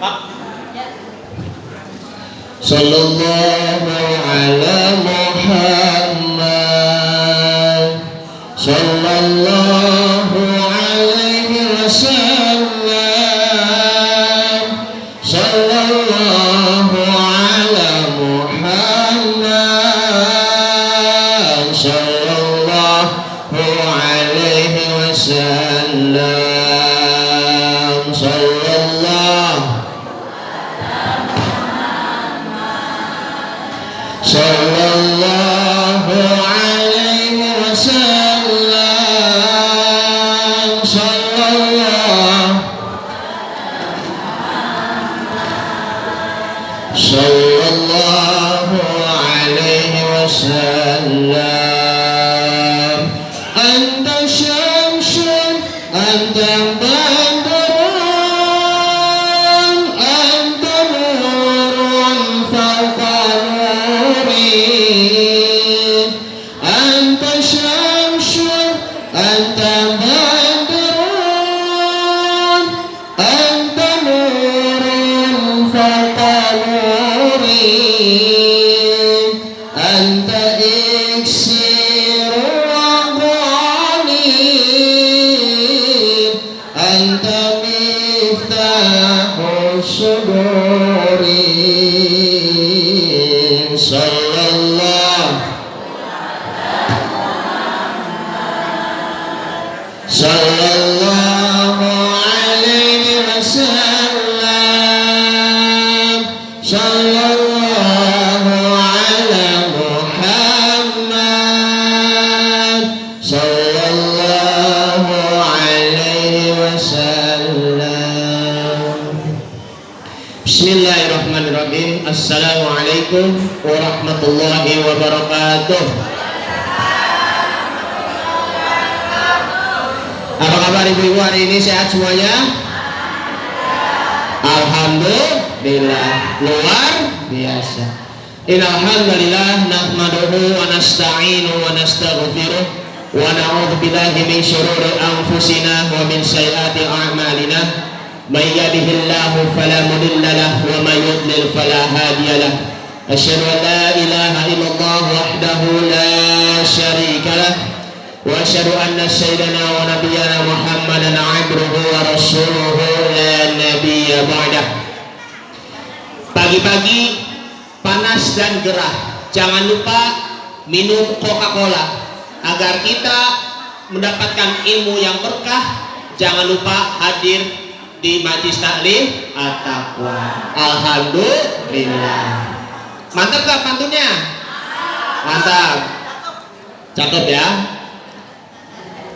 Pak. Sallallahu ala Muhammad sallallahu alaihi wasallam sallallahu ala Muhammad sallallahu alaihi wasallam sallallahu sallallahu alaihi wasallam sallallahu alaihi wasallam anta syamsun anta badrun anta nurun fawqa anta syamsun anta badrun anta nurun fawqa anta iksir waqani anta miftahu suduri sallallahu alaihi wasallam sallallahu ala Muhammad sallallahu alaihi wasallam. Bismillahirrahmanirrahim. Assalamualaikum warahmatullahi wabarakatuh. Apa kabar ibu-ibu hari ini, sehat semuanya? Alhamdulillah, luar biasa. Innal hamdalillah nahmaduhu wa nasta'inu wa nastaghfiruh wa na'udzu billahi min shururi anfusina wa min sayyiati a'malina. May yahdihillahu fala mudilla lahu wa may yudlil fala hadiya lahu. Asyhadu an la ilaha illallah wahdahu la syarika lahu wa asyhadu anna sayyidana wa nabiyyana Muhammadan abduhu wa rasuluhu la nabiyya ba'dah. Pagi-pagi panas dan gerah, jangan lupa minum Coca-Cola agar kita mendapatkan ilmu yang berkah. Jangan lupa hadir di majlis taklim at-taqwa. Alhamdulillah. Mantap gak pantunnya? Mantap. Cakep ya.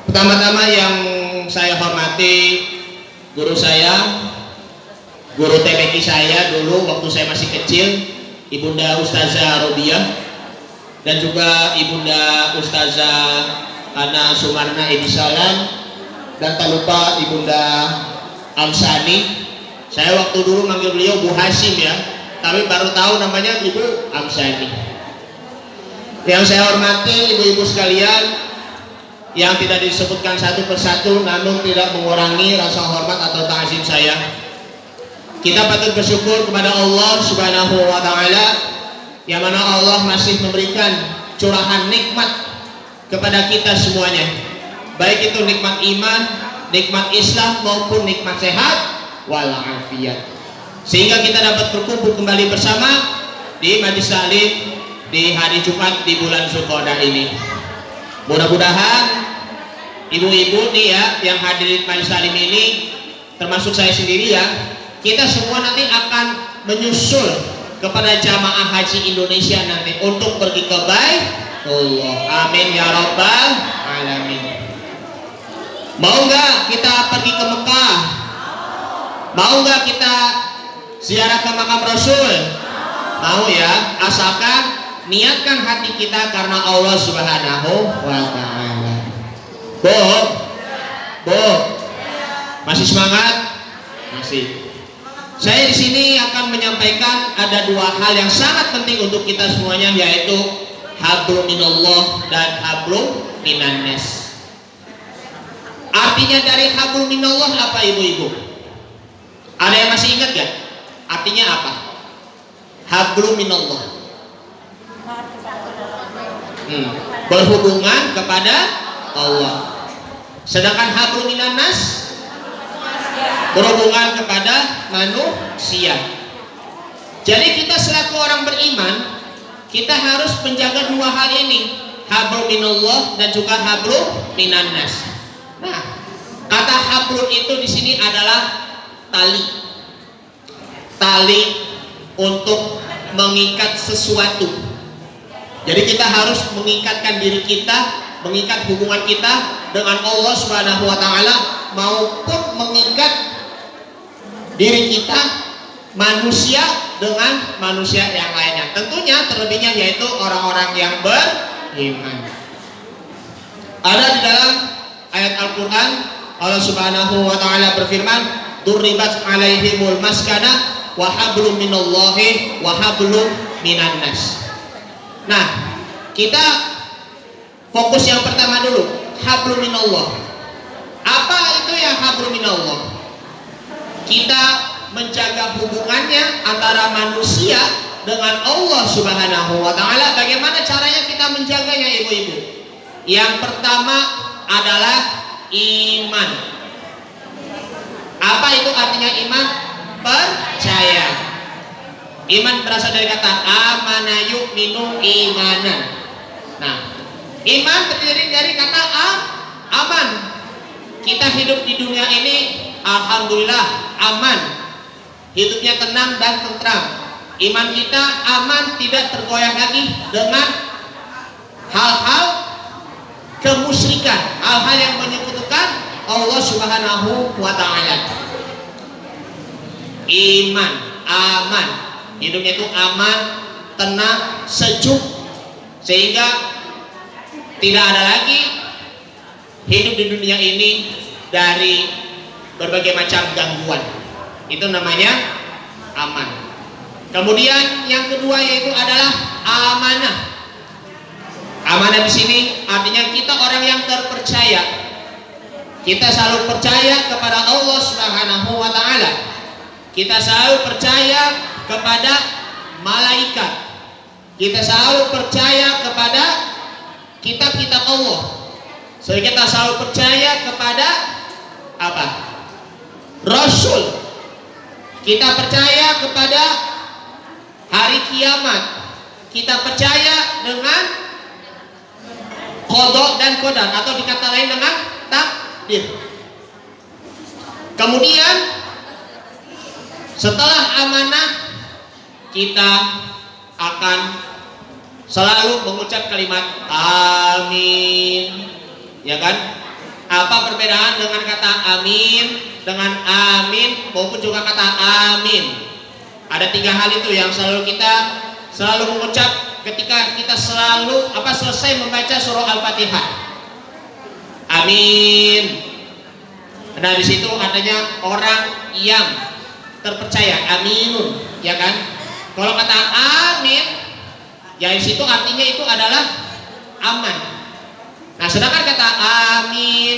Pertama-tama yang saya hormati guru saya, guru TPQ saya dulu waktu saya masih kecil, Ibunda Ustazah Robiah, dan juga Ibunda Ustazah Ana Sumarna Edisalan, dan tak lupa Ibunda Amsani. Saya waktu dulu manggil beliau Bu Hasim ya, tapi baru tahu namanya Ibu Amsani. Yang saya hormati ibu-ibu sekalian, yang tidak disebutkan satu persatu namun tidak mengurangi rasa hormat atau ta'zim saya. Kita patut bersyukur kepada Allah Subhanahu wa taala, yang mana Allah masih memberikan curahan nikmat kepada kita semuanya, baik itu nikmat iman, nikmat Islam maupun nikmat sehat walafiat, sehingga kita dapat berkumpul kembali bersama di majlis taklim di hari Jumat di bulan Zulqa'dah ini. Mudah-mudahan ibu-ibu nih ya yang hadir di majlis taklim ini, termasuk saya sendiri ya, kita semua nanti akan menyusul kepada jamaah haji Indonesia nanti untuk pergi ke Baitullah. Amin ya rabbal alamin. Mau nggak kita pergi ke Mekah? Mau nggak kita ziarah ke makam Rasul? Mau ya, asalkan niatkan hati kita karena Allah Subhanahu wa taala. Bu, masih semangat? Masih. Saya di sini akan menyampaikan ada dua hal yang sangat penting untuk kita semuanya, yaitu hablum minallah dan hablum minannas. Artinya dari hablum minallah apa ibu-ibu? Ada yang masih ingat gak? artinya apa? Hablum minallah. Berhubungan kepada Allah. Sedangkan hablum minannas berhubungan kepada manusia. Jadi kita selaku orang beriman, kita harus menjaga dua hal ini, hablum minallah dan juga hablum minannas. Nah, kata hablum itu di sini adalah tali. Tali untuk mengikat sesuatu. Jadi kita harus mengikatkan diri kita, mengikat hubungan kita dengan Allah Subhanahu wa taala maupun mengikat diri kita manusia dengan manusia yang lainnya. Tentunya terlebihnya yaitu orang-orang yang beriman. Ada di dalam ayat Al-Qur'an Allah Subhanahu wa taala berfirman, "Duribat 'alaihimul maskana wa hablum minallahi wa hablum minannas." Nah, kita fokus yang pertama dulu, hablum minallah. Apa itu ya hablum minallah? Kita menjaga hubungannya antara manusia dengan Allah Subhanahu wa taala. Bagaimana caranya kita menjaganya, ibu-ibu? Yang pertama adalah iman. Apa itu artinya iman? Percaya. Iman berasal dari kata amana yu'minu imanan. Nah, iman terdiri dari kata aman. Kita hidup di dunia ini alhamdulillah aman. Hidupnya tenang dan tentram. Iman kita aman, tidak tergoyah lagi dengan hal-hal kemusyrikan, hal-hal yang menyekutukan Allah Subhanahu wa taala. Iman, aman. Hidupnya itu aman, tenang, sejuk, sehingga tidak ada lagi hidup di dunia ini dari berbagai macam gangguan. Itu namanya aman. Kemudian yang kedua yaitu adalah amanah. Amanah di sini artinya kita orang yang terpercaya. Kita selalu percaya kepada Allah Subhanahu wa taala. Kita selalu percaya kepada malaikat. Kita selalu percaya kepada kitab-kitab Allah. So, kita selalu percaya kepada apa? Rasul. Kita percaya kepada hari kiamat. Kita percaya dengan qada dan qadar, atau dikata lain dengan takdir. Kemudian setelah amanah, kita akan selalu mengucap kalimat amin, ya kan? Apa perbedaan dengan kata amin dengan amin maupun juga kata amin? Ada tiga hal itu yang kita selalu mengucap ketika kita selesai membaca surah Al-Fatihah. Amin. Nah, di situ adanya orang yang terpercaya, aminun, ya kan? Kalau kata amin, ya di situ artinya itu adalah aman. Nah, sedangkan kata amin,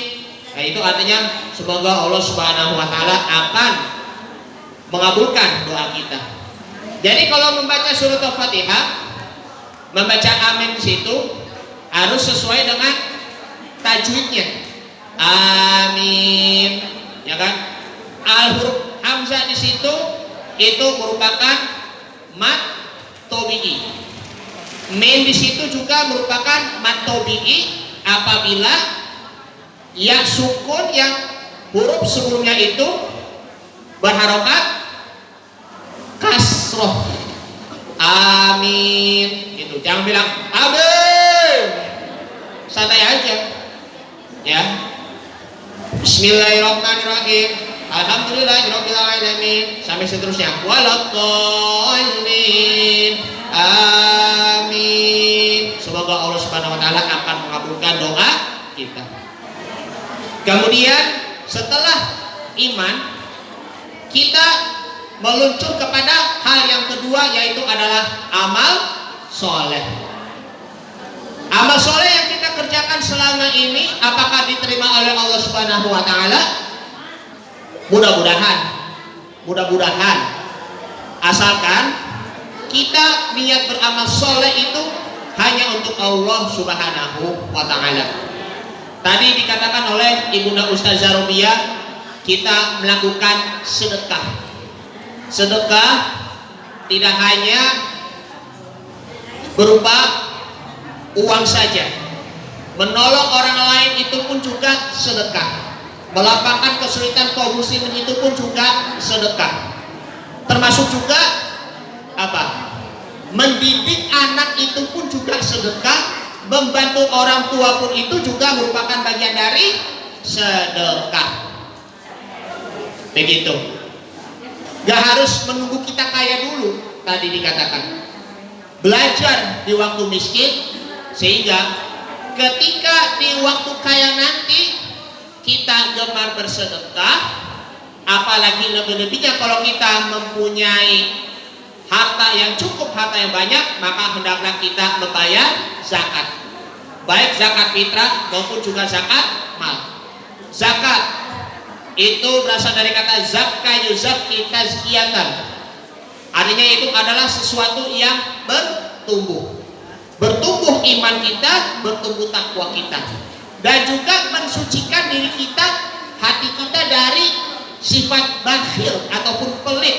ya itu artinya semoga Allah Subhanahu wa taala akan mengabulkan doa kita. Jadi kalau membaca surat Al-Fatihah, membaca amin di situ harus sesuai dengan tajwidnya. Amin, ya kan? Al-huruf hamzah di situ itu merupakan mat tobi'i. Mim di situ juga merupakan mat tobi'i apabila ya sukun yang huruf sebelumnya itu berharokat kasroh. Amin. Gitu. Jangan bilang amin. Santai aja. Ya. Bismillahirrahmanirrahim. Alhamdulillahirabbil alamin sampai seterusnya. Waladdallin. Amin. Semoga Allah Subhanahu wa taala akan mengabulkan doa kita. Kemudian setelah iman, kita meluncur kepada hal yang kedua, yaitu adalah amal soleh. Amal soleh yang kita kerjakan selama ini, apakah diterima oleh Allah Subhanahu wa taala? Mudah-mudahan. asalkan kita niat beramal soleh itu hanya untuk Allah Subhanahu wa ta'ala. Tadi dikatakan oleh Ibunda Ustazah Robiah, kita melakukan sedekah. Sedekah tidak hanya berupa uang saja. Menolong orang lain itu pun juga sedekah. Melapangkan kesulitan kaum muslimin itu pun juga sedekah. Termasuk juga apa? Mendidik anak itu pun juga sedekah. Membantu orang tua pun itu juga merupakan bagian dari sedekah. Begitu. Gak harus menunggu kita kaya dulu. Tadi dikatakan belajar di waktu miskin, sehingga ketika di waktu kaya nanti kita gemar bersedekah. Apalagi lebih-lebihnya kalau kita mempunyai harta yang cukup, harta yang banyak, maka hendaklah kita membayar zakat, baik zakat fitrah maupun juga zakat mal. Zakat itu berasal dari kata zakka yuzakki tazkiyatan. Artinya itu adalah sesuatu yang bertumbuh iman kita, bertumbuh takwa kita, dan juga mensucikan diri kita, hati kita dari sifat bakhil ataupun pelit,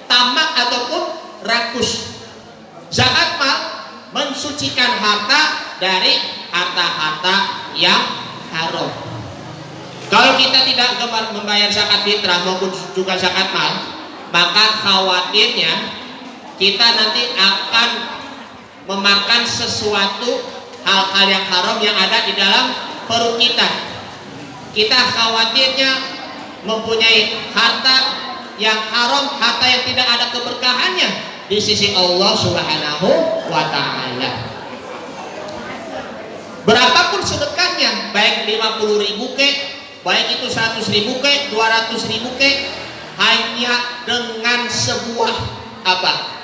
tamak ataupun rakus. Zakat mal mensucikan harta dari harta-harta yang haram. Kalau kita tidak gemar membayar zakat fitrah maupun juga zakat mal, maka khawatirnya kita nanti akan memakan sesuatu hal-hal yang haram yang ada di dalam perut kita. Kita khawatirnya mempunyai harta yang haram, harta yang tidak ada keberkahannya di sisi Allah Subhanahu wa ta'ala. Berapapun sedekahnya, baik 50.000 ke, baik itu 100.000 ke, 200.000 ke, hanya dengan sebuah apa?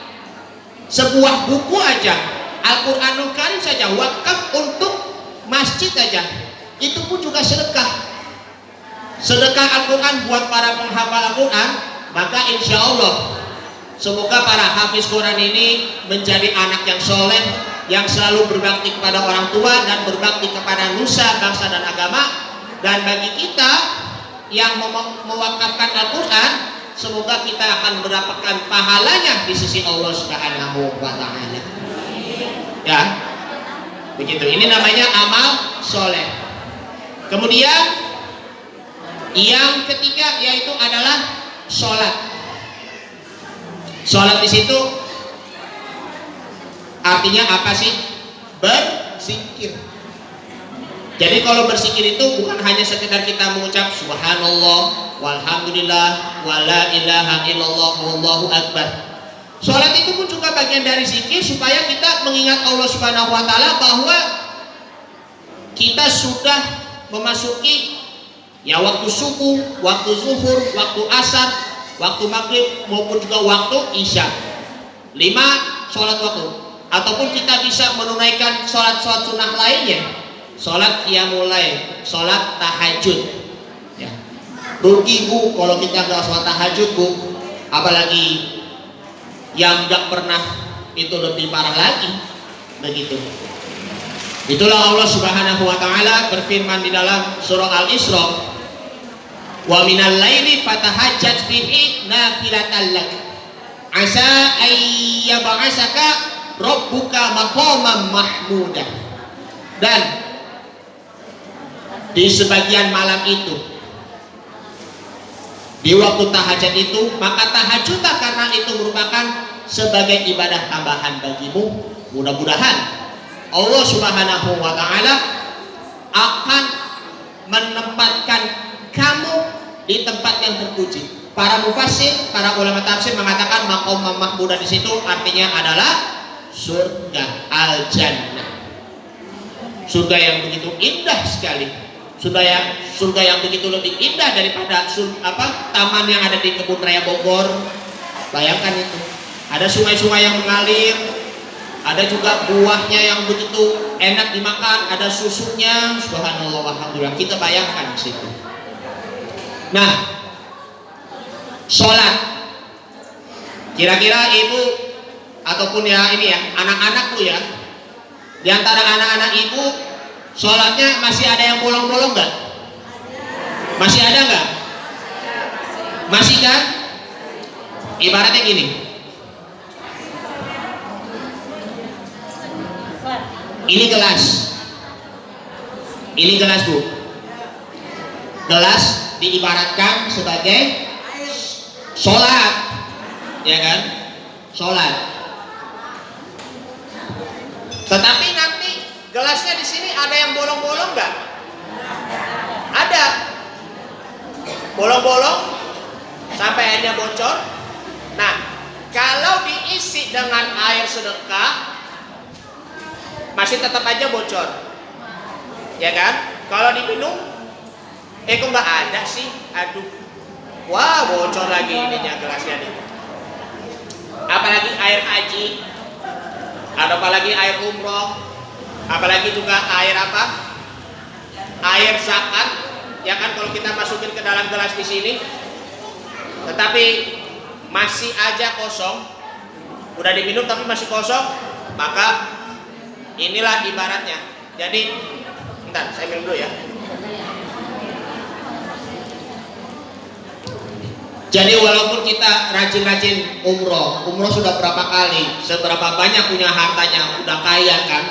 Sebuah buku aja, Al-Quranul Karim saja, wakaf untuk masjid aja, itu pun juga sedekah. Sedekah Al-Quran buat para penghafal Al-Quran, maka insya Allah semoga para hafiz Quran ini menjadi anak yang soleh, yang selalu berbakti kepada orang tua dan berbakti kepada nusa, bangsa dan agama. Dan bagi kita yang mewakafkan Al-Quran, semoga kita akan mendapatkan pahalanya di sisi Allah Subhanahu wa ta'ala. Ya, begitu. Ini namanya amal soleh. Kemudian yang ketiga yaitu adalah sholat. Sholat di situ artinya apa sih? Berzikir. Jadi kalau berzikir itu bukan hanya sekedar kita mengucap subhanallah, walhamdulillah, wala ilaha illallah, wallahu akbar. Sholat itu pun juga bagian dari zikir, supaya kita mengingat Allah Subhanahu wa ta'ala bahwa kita sudah memasuki ya waktu subuh, waktu zuhur, waktu asar, waktu maghrib maupun juga waktu isya. 5 sholat waktu. Ataupun kita bisa menunaikan sholat-sholat sunnah lainnya, sholat qiyamul lail, sholat tahajud. Ya. Rugi bu kalau kita nggak sholat tahajud bu, apalagi yang nggak pernah, itu lebih parah lagi. Begitu. Itulah Allah Subhanahu wa ta'ala berfirman di dalam surah Al-Isra, wa minal laili fatahajjat bihi nafilatan lak asa ayyab'asaka rabbuka maqaman mahmudah. Dan di sebagian malam itu, di waktu tahajud itu, maka tahajudlah karena itu merupakan sebagai ibadah tambahan bagimu. Mudah-mudahan Allah Subhanahu wa ta'ala akan menempatkan kamu di tempat yang terpuji. Para mufassir, para ulama tafsir mengatakan maqam mahmudah di situ artinya adalah surga, al-jannah. Surga yang begitu indah sekali. Surga yang begitu lebih indah daripada taman yang ada di Kebun Raya Bogor. Bayangkan itu. Ada sungai-sungai yang mengalir, ada juga buahnya yang begitu enak dimakan, ada susunya, subhanallah, alhamdulillah. Kita bayangkan di situ. Nah, sholat Kira-kira ibu ataupun ya ini ya anak-anakku ya, di antara anak-anak ibu sholatnya masih ada yang bolong-bolong nggak? Masih ada nggak? Masih kan? Ibaratnya gini, ini gelas bu, gelas diibaratkan sebagai sholat, ya kan? Sholat. Tetapi nanti gelasnya di sini ada yang bolong-bolong nggak? Ada. Bolong-bolong sampai airnya bocor. Nah, kalau diisi dengan air sedekah masih tetap aja bocor, ya kan? Kalau diminum, kok nggak ada sih? Aduh, wah bocor lagi ininya gelasnya nih. Apalagi air haji, ada apalagi air umroh, apalagi juga air apa? Air zakat, ya kan? Kalau kita masukin ke dalam gelas di sini, tetapi masih aja kosong, udah diminum tapi masih kosong, maka inilah ibaratnya. Jadi, bentar, saya minum dulu ya. Jadi walaupun kita rajin-rajin umroh sudah berapa kali, seberapa banyak punya hartanya, udah kaya kan?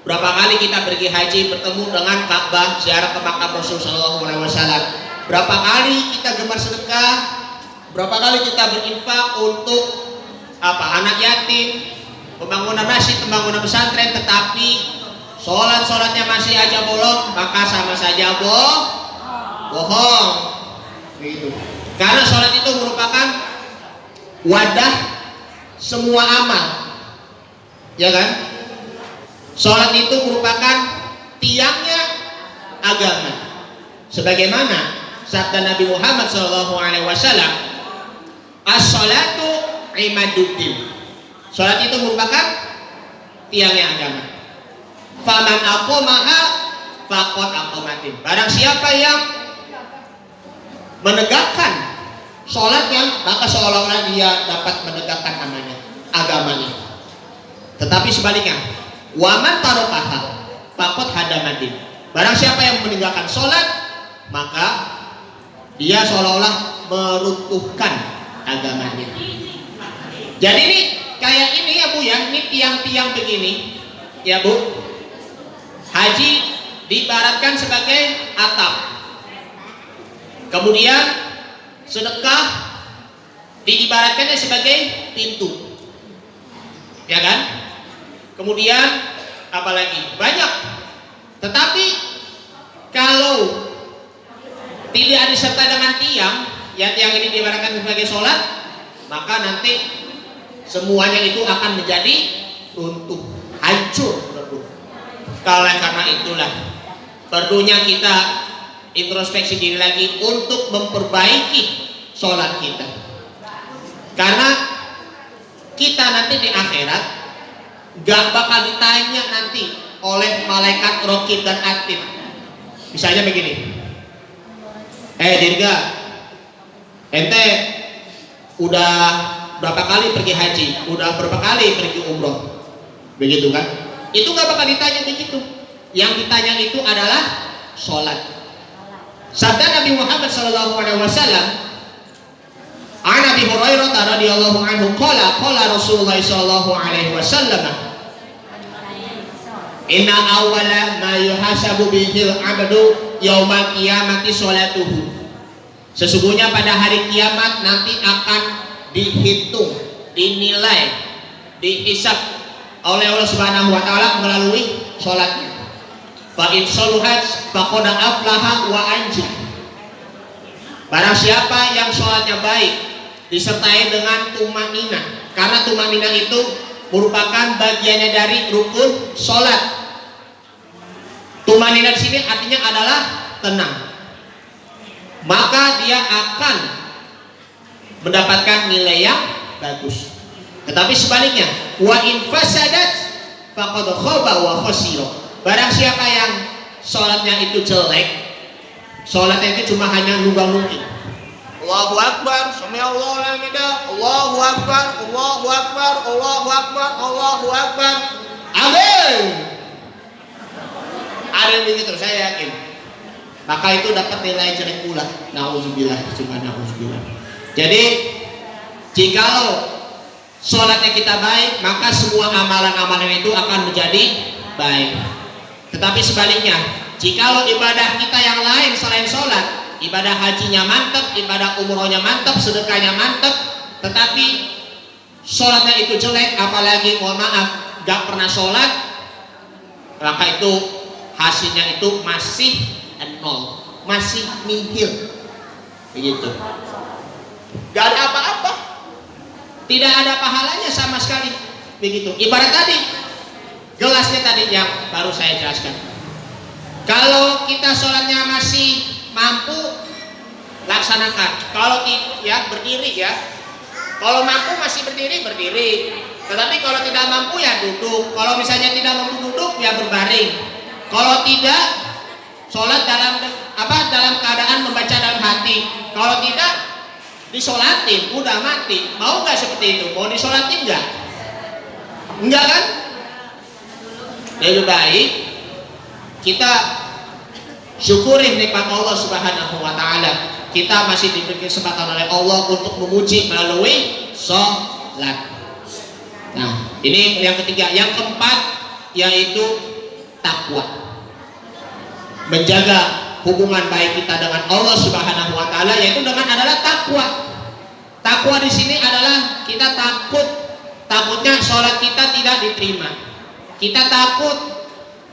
Berapa kali kita pergi haji, bertemu dengan Ka'bah, ziarah ke makam Rasulullah SAW. Berapa kali kita gemar sedekah, berapa kali kita berinfak untuk apa? Anak yatim, pembangunan masjid, pembangunan pesantren, tetapi sholatnya masih aja bolong, maka sama saja bohong. Begitu. Karena sholat itu merupakan wadah semua amal, ya kan? Sholat itu merupakan tiangnya agama. Sebagaimana sabda Nabi Muhammad SAW, as-sholatu imaduddin. Sholat itu merupakan tiangnya agama. Faman aqamaha faqad aqamatin. Barang siapa yang menegakkan sholatnya, maka seolah-olah dia dapat menegakkan namanya agamanya. Tetapi sebaliknya, waman tarokaha faqad hadamadin. Barang siapa yang meninggalkan sholat, maka dia seolah-olah meruntuhkan agamanya. Jadi ini kayak ini ya bu ya, ini tiang-tiang begini ya bu. Haji diibaratkan sebagai atap. Kemudian sedekah diibaratkannya sebagai pintu, ya kan? Kemudian apalagi banyak. Tetapi kalau tidak disertai dengan tiang, ya tiang ini diibaratkan sebagai sholat, maka nanti semuanya itu akan menjadi runtuh, hancur. Karena itulah perlunya kita introspeksi diri lagi untuk memperbaiki sholat kita. Karena kita nanti di akhirat gak bakal ditanya nanti oleh malaikat Raqib dan Atid. Misalnya begini, Dirga, ente udah berapa kali pergi haji, udah berapa kali pergi umroh, begitu kan? Itu gak bakal ditanya begitu. Yang ditanya itu adalah sholat. Sabda Nabi Muhammad SAW, an Abi Hurairah radhiyallahu anhu qala Rasulullah sallallahu alaihi wasallam, inna awwala ma yuhasabu bihil abdu yaumal qiyamati sholatuhu. Sesungguhnya pada hari kiamat nanti akan dihitung, dinilai, dihisab oleh Allah Subhanahu wa taala melalui sholatnya. Fa in sholuhat faqad aflaha wa anja. Barang siapa yang sholatnya baik disertai dengan tumanina, karena tumanina itu merupakan bagiannya dari rukun sholat. Tumanina di sini artinya adalah tenang, maka dia akan mendapatkan nilai yang bagus. Tetapi sebaliknya, wa in fasadat faqad khaba wa khasira. Barang siapa yang sholatnya itu jelek, sholatnya itu cuma hanya nunggang-nungking, Allahu Akbar, sami Allahu liman hamidah, Allahu Allahu Akbar, Allahu Akbar, Allahu Akbar, Allahu Akbar. Amin. Ada begitu, saya yakin. Maka itu dapat nilai jelek pula. Nauzubillah, cuma nauzubillah. Jadi, jikalau sholatnya kita baik, maka semua amalan-amalan itu akan menjadi baik. Tetapi sebaliknya, jikalau ibadah kita yang lain selain sholat, ibadah hajinya mantap, ibadah umrohnya mantap, sedekahnya mantap, tetapi sholatnya itu jelek, apalagi mohon maaf gak pernah sholat, maka itu hasilnya itu masih nol, masih nihil, begitu. Gak ada apa-apa, tidak ada pahalanya sama sekali, begitu. Ibarat tadi gelasnya tadi yang baru saya jelaskan. Kalau kita sholatnya masih mampu, laksanakan. Kalau ya berdiri ya. Kalau mampu masih berdiri, berdiri. Tetapi kalau tidak mampu ya duduk. Kalau misalnya tidak mampu duduk ya berbaring. Kalau tidak, sholat dalam keadaan membaca dalam hati. Kalau tidak, disolatin, udah mati. Mau nggak seperti itu? Mau disolatin nggak? Enggak kan? Lebih baik kita syukuri nikmat Allah Subhanahu wa taala. Kita masih diberi kesempatan oleh Allah untuk memuji melalui sholat. Nah, ini yang ketiga. Yang keempat yaitu takwa. Menjaga hubungan baik kita dengan Allah Subhanahu wa taala yaitu dengan adalah takwa. Takwa di sini adalah kita takutnya sholat kita tidak diterima. Kita takut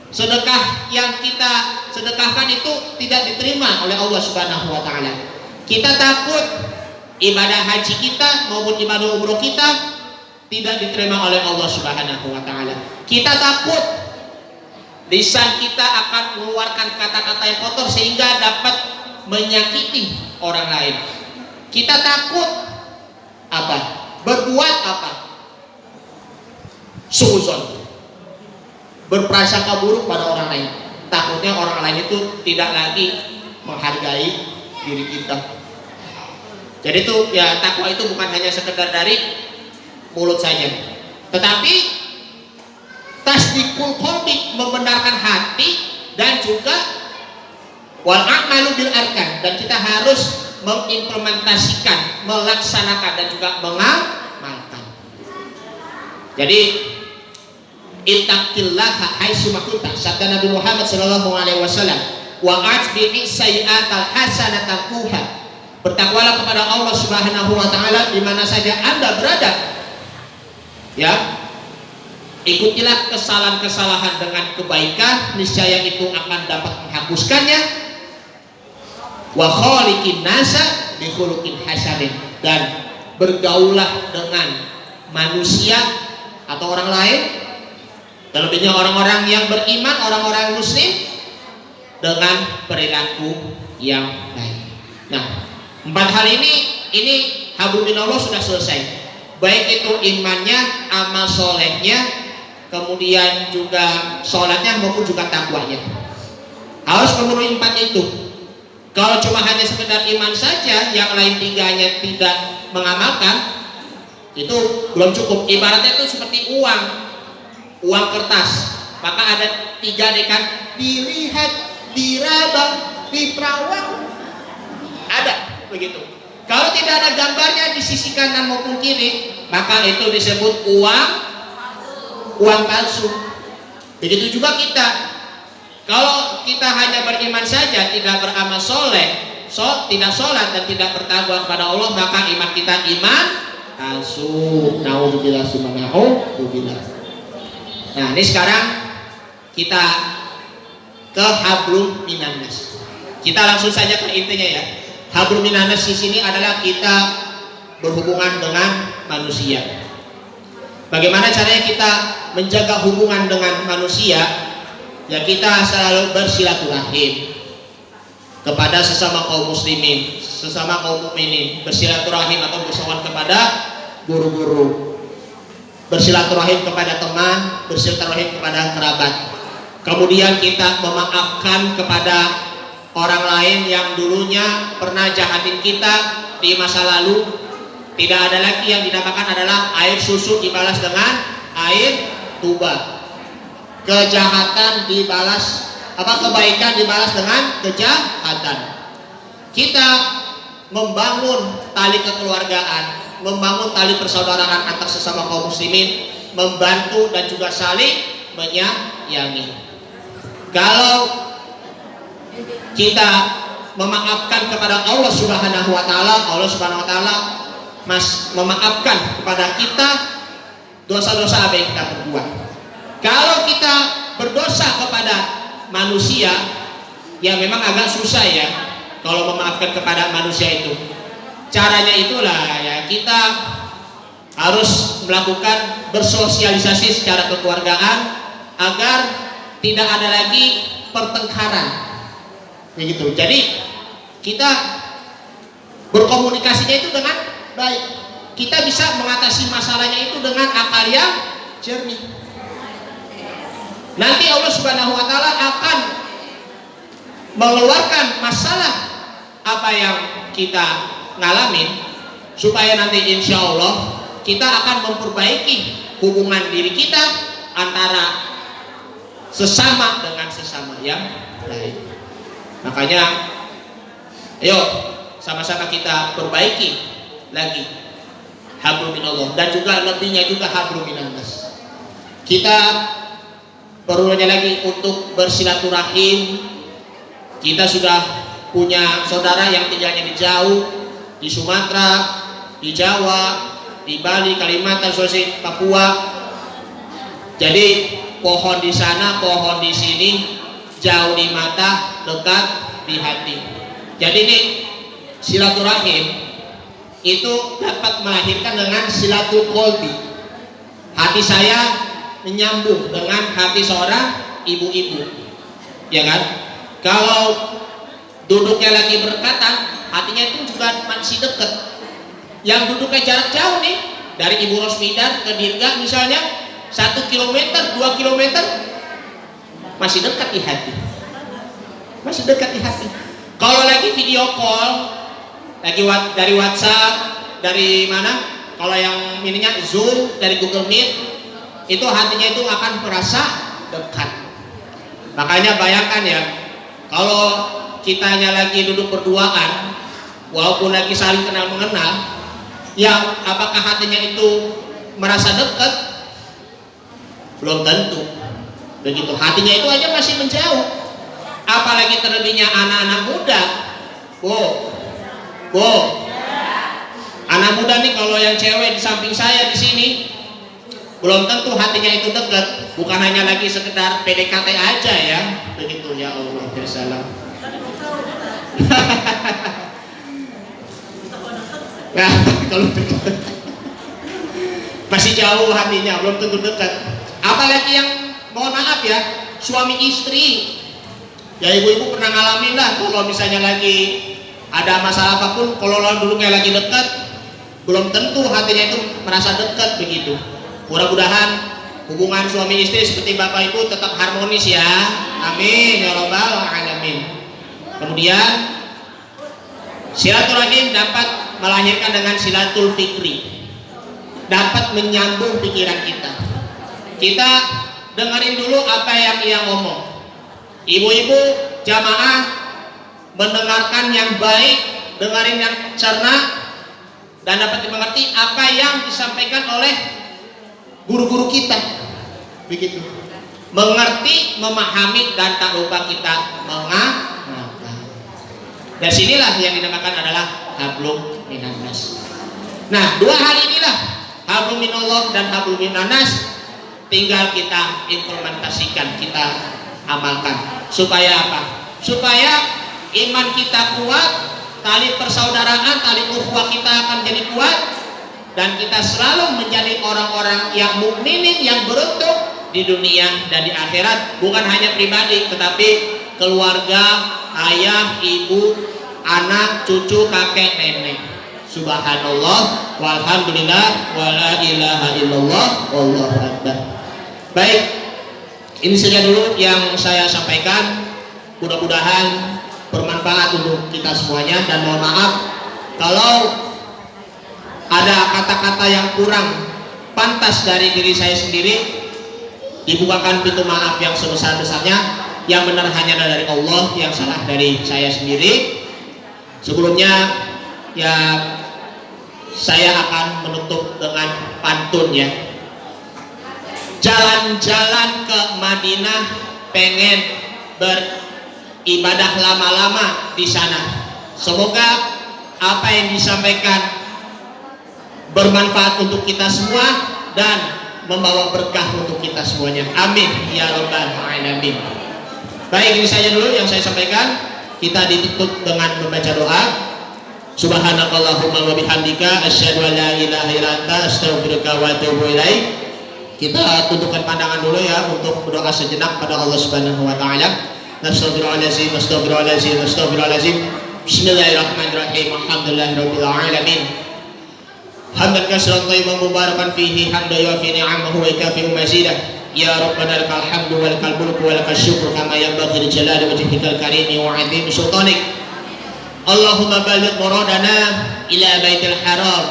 sedekah yang kita sedekahkan itu tidak diterima oleh Allah Subhanahu wa taala. Kita takut ibadah haji kita maupun ibadah umroh kita tidak diterima oleh Allah Subhanahu wa taala. Kita takut lisan kita akan mengeluarkan kata-kata yang kotor sehingga dapat menyakiti orang lain. Kita takut apa? Berbuat apa? Suuzon, berprasangka buruk pada orang lain. Takutnya orang lain itu tidak lagi menghargai diri kita. Jadi itu ya, takwa itu bukan hanya sekedar dari mulut saja, tetapi tasdikul qalbi, membenarkan hati, dan juga wal a'malu bil arkan, dan kita harus mengimplementasikan, melaksanakan, dan juga mengamalkan. Jadi ittaqillaha haitsu ma kunta, sabda Nabi Muhammad sallallahu alaihi wasallam, wa atbi'i sayyi'atal hasanata quha. Bertakwalah kepada Allah Subhanahu wa taala di mana saja Anda berada. Ya. Ikutilah kesalahan-kesalahan dengan kebaikan, niscaya itu akan dapat menghapuskannya. Wa khaliqin nasa bi khuluqin hasanin, dan bergaulah dengan manusia atau orang lain, terlebihnya orang-orang yang beriman, orang-orang muslim, dengan perilaku yang baik. Nah, 4 hal ini hablum minallah sudah selesai. Baik itu imannya, amal solehnya, kemudian juga sholatnya maupun juga takwanya. Harus memenuhi 4 itu. Kalau cuma hanya sekedar iman saja, yang lain 3-nya tidak mengamalkan, itu belum cukup. Ibaratnya itu seperti uang kertas. Maka ada 3 dekan: dilihat, diraba, diperawang. Ada begitu. Kalau tidak ada gambarnya di sisi kanan maupun kiri, maka itu disebut uang palsu. Begitu juga kita. Kalau kita hanya beriman saja, tidak beramal soleh, tidak sholat dan tidak bertakwa kepada Allah, maka iman kita iman palsu. Nauzubillah subhanahubillah. Nah, ini sekarang kita ke hablum minannas. Kita langsung saja ke intinya ya. Hablum minannas di sini adalah kita berhubungan dengan manusia. Bagaimana caranya kita menjaga hubungan dengan manusia? Ya, kita selalu bersilaturahim kepada sesama kaum muslimin, sesama kaum mukminin, bersilaturahim atau bersowan kepada guru-guru, bersilaturahim kepada teman, bersilaturahim kepada kerabat. Kemudian kita memaafkan kepada orang lain yang dulunya pernah jahatin kita di masa lalu, Tidak ada lagi yang dinamakan adalah air susu dibalas dengan air tuba. Kejahatan dibalas, kebaikan dibalas dengan kejahatan. Kita membangun tali kekeluargaan, membangun tali persaudaraan antar sesama kaum muslimin, membantu dan juga saling menyayangi. Kalau kita memaafkan kepada Allah Subhanahu wa taala, Allah Subhanahu wa taala memaafkan kepada kita dosa-dosa apa yang kita perbuat. Kalau kita berdosa kepada manusia, ya memang agak susah ya kalau memaafkan kepada manusia itu. Caranya itulah ya kita harus melakukan bersosialisasi secara kekeluargaan agar tidak ada lagi pertengkaran, begitu. Jadi kita berkomunikasinya itu dengan baik. Kita bisa mengatasi masalahnya itu dengan akal yang jernih. Nanti Allah Subhanahu wa taala akan mengeluarkan masalah apa yang kita ngalamin, supaya nanti insya Allah kita akan memperbaiki hubungan diri kita antara sesama dengan sesama yang lain. Makanya ayo sama-sama kita perbaiki lagi hablum minallah, dan juga lebihnya juga hablum minannas. Kita perlunya lagi untuk bersilaturahim. Kita sudah punya saudara yang tinggalnya di jauh, di Sumatera, di Jawa, di Bali, Kalimantan, Sulawesi, Papua. Jadi pohon di sana, pohon di sini, jauh di mata, dekat di hati. Jadi ini silaturahim itu dapat melahirkan dengan silatul qalbi. Hati saya menyambung dengan hati seorang ibu-ibu, ya kan? Kalau duduknya lagi berdekatan, hatinya itu juga masih dekat. Yang duduknya jarak jauh nih, dari Ibu Rosmidan ke Dirga misalnya 1 kilometer, 2 kilometer, masih dekat di hati, masih dekat di hati. Kalau lagi video call, lagi dari WhatsApp, dari mana? Kalau yang ininya Zoom, dari Google Meet, itu hatinya itu akan merasa dekat. Makanya bayangkan ya, kalau kitanya lagi duduk berduaan, walaupun lagi saling kenal mengenal, yang apakah hatinya itu merasa dekat? Belum tentu. Begitu, hatinya itu aja masih menjauh. Apalagi terlebihnya anak-anak muda. Anak muda nih, kalau yang cewek di samping saya di sini, belum tentu hatinya itu dekat. Bukan hanya lagi sekedar PDKT aja ya. Begitu, ya Allah, ya salam. Nah, kalau dekat masih jauh hatinya, belum tentu dekat. Apalagi yang, mohon maaf ya, suami istri. Ya ibu-ibu pernah ngalamin lah, kalau misalnya lagi ada masalah apapun, kalau duduknya lagi dekat, belum tentu hatinya itu merasa dekat begitu. Mudah-mudahan hubungan suami istri seperti bapak ibu tetap harmonis ya. Amin ya rabbal alamin. Kemudian silaturahim dapat melahirkan dengan silatul fikri, dapat menyambung pikiran kita. Kita dengerin dulu apa yang ia ngomong. Ibu-ibu jamaah mendengarkan yang baik, dengerin yang cerna, dan dapat dimengerti apa yang disampaikan oleh guru-guru kita. Begitu. Mengerti, memahami, dan tak lupa kita mengamalkan. Dari sinilah yang dinamakan adalah hablum minannas. Nah, dua hal inilah, hablum minallah dan hablum minannas, tinggal kita implementasikan, kita amalkan. Supaya apa? Supaya iman kita kuat, tali persaudaraan, tali ukhuwah kita akan jadi kuat, dan kita selalu menjadi orang-orang yang mukminin, yang beruntung di dunia dan di akhirat. Bukan hanya pribadi, tetapi keluarga, ayah, ibu, anak, cucu, kakek, nenek. Subhanallah, walhamdulillah, wala ilaha illallah, wallahu akbar. Baik, ini saja dulu yang saya sampaikan. Mudah-mudahan bermanfaat untuk kita semuanya, dan mohon maaf kalau ada kata-kata yang kurang pantas dari diri saya sendiri, dibukakan pintu maaf yang sebesar-besarnya. Yang benar hanya dari Allah, yang salah dari saya sendiri. Sebelumnya ya saya akan menutup dengan pantun ya. Jalan-jalan ke Madinah, pengen beribadah lama-lama di sana. Semoga apa yang disampaikan bermanfaat untuk kita semua dan membawa berkah untuk kita semuanya. Amin ya rabbal alamin. Baik, ini saja dulu yang saya sampaikan. Kita ditutup dengan membaca doa. Subhanakallahumma wa bihamdika asyhadu an la ilaha illa anta astaghfiruka wa atubu ilaik. Kita tundukkan pandangan dulu ya untuk berdoa sejenak pada Allah Subhanahu wa taala. Nastaghfirullahalazim, nastaghfirullahalazim, nastaghfirullahalazim. Bismillahirrahmanirrahim. Alhamdulillahirabbil alamin. Hamdan katsiran thayyiban mubarakan fihi hamdan yuwafi ni'amahu wa yukafi'u mazidah. Ya Rabbana lakal hamdu wa lakal mulku wa lakal syukru kama yanbaghi li jalali wajhikal karimi wa 'azimi sultanik. Allahumma balligh muradana ila baitil haram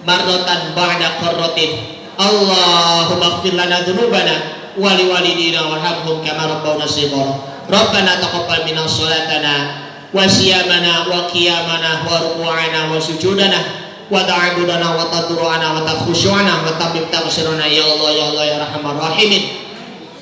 marratan ba'da qarratin. Allahumma ighfir lana dhunubana wa liwalidina warhamhum kama rabbawna shighara. Rabbana taqabbal minna shalatana wa siyamana wa qiyamana wa ruku'ana wa sujudana wa ta'abudana wa tadru'ana wa takhushu'ana wa tabbib taqsirana ya Allah ya Allah ya Rahman Rahimin.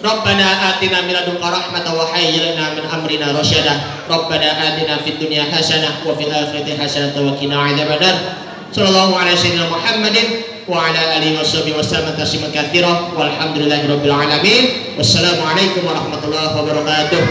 Rabbana atina min ladunka rahmatan wa hayyi lana min amrina rasyada. Rabbana atina fid dunya hasanah wa fil akhirati hasanah wa qina adzabannar. Sallallahu alaihi sayyidina Muhammadin wa ala alihi washabihi wasallam tasliman katsira walhamdulillahirabbil alamin. Wassalamu alaikum warahmatullahi wabarakatuh.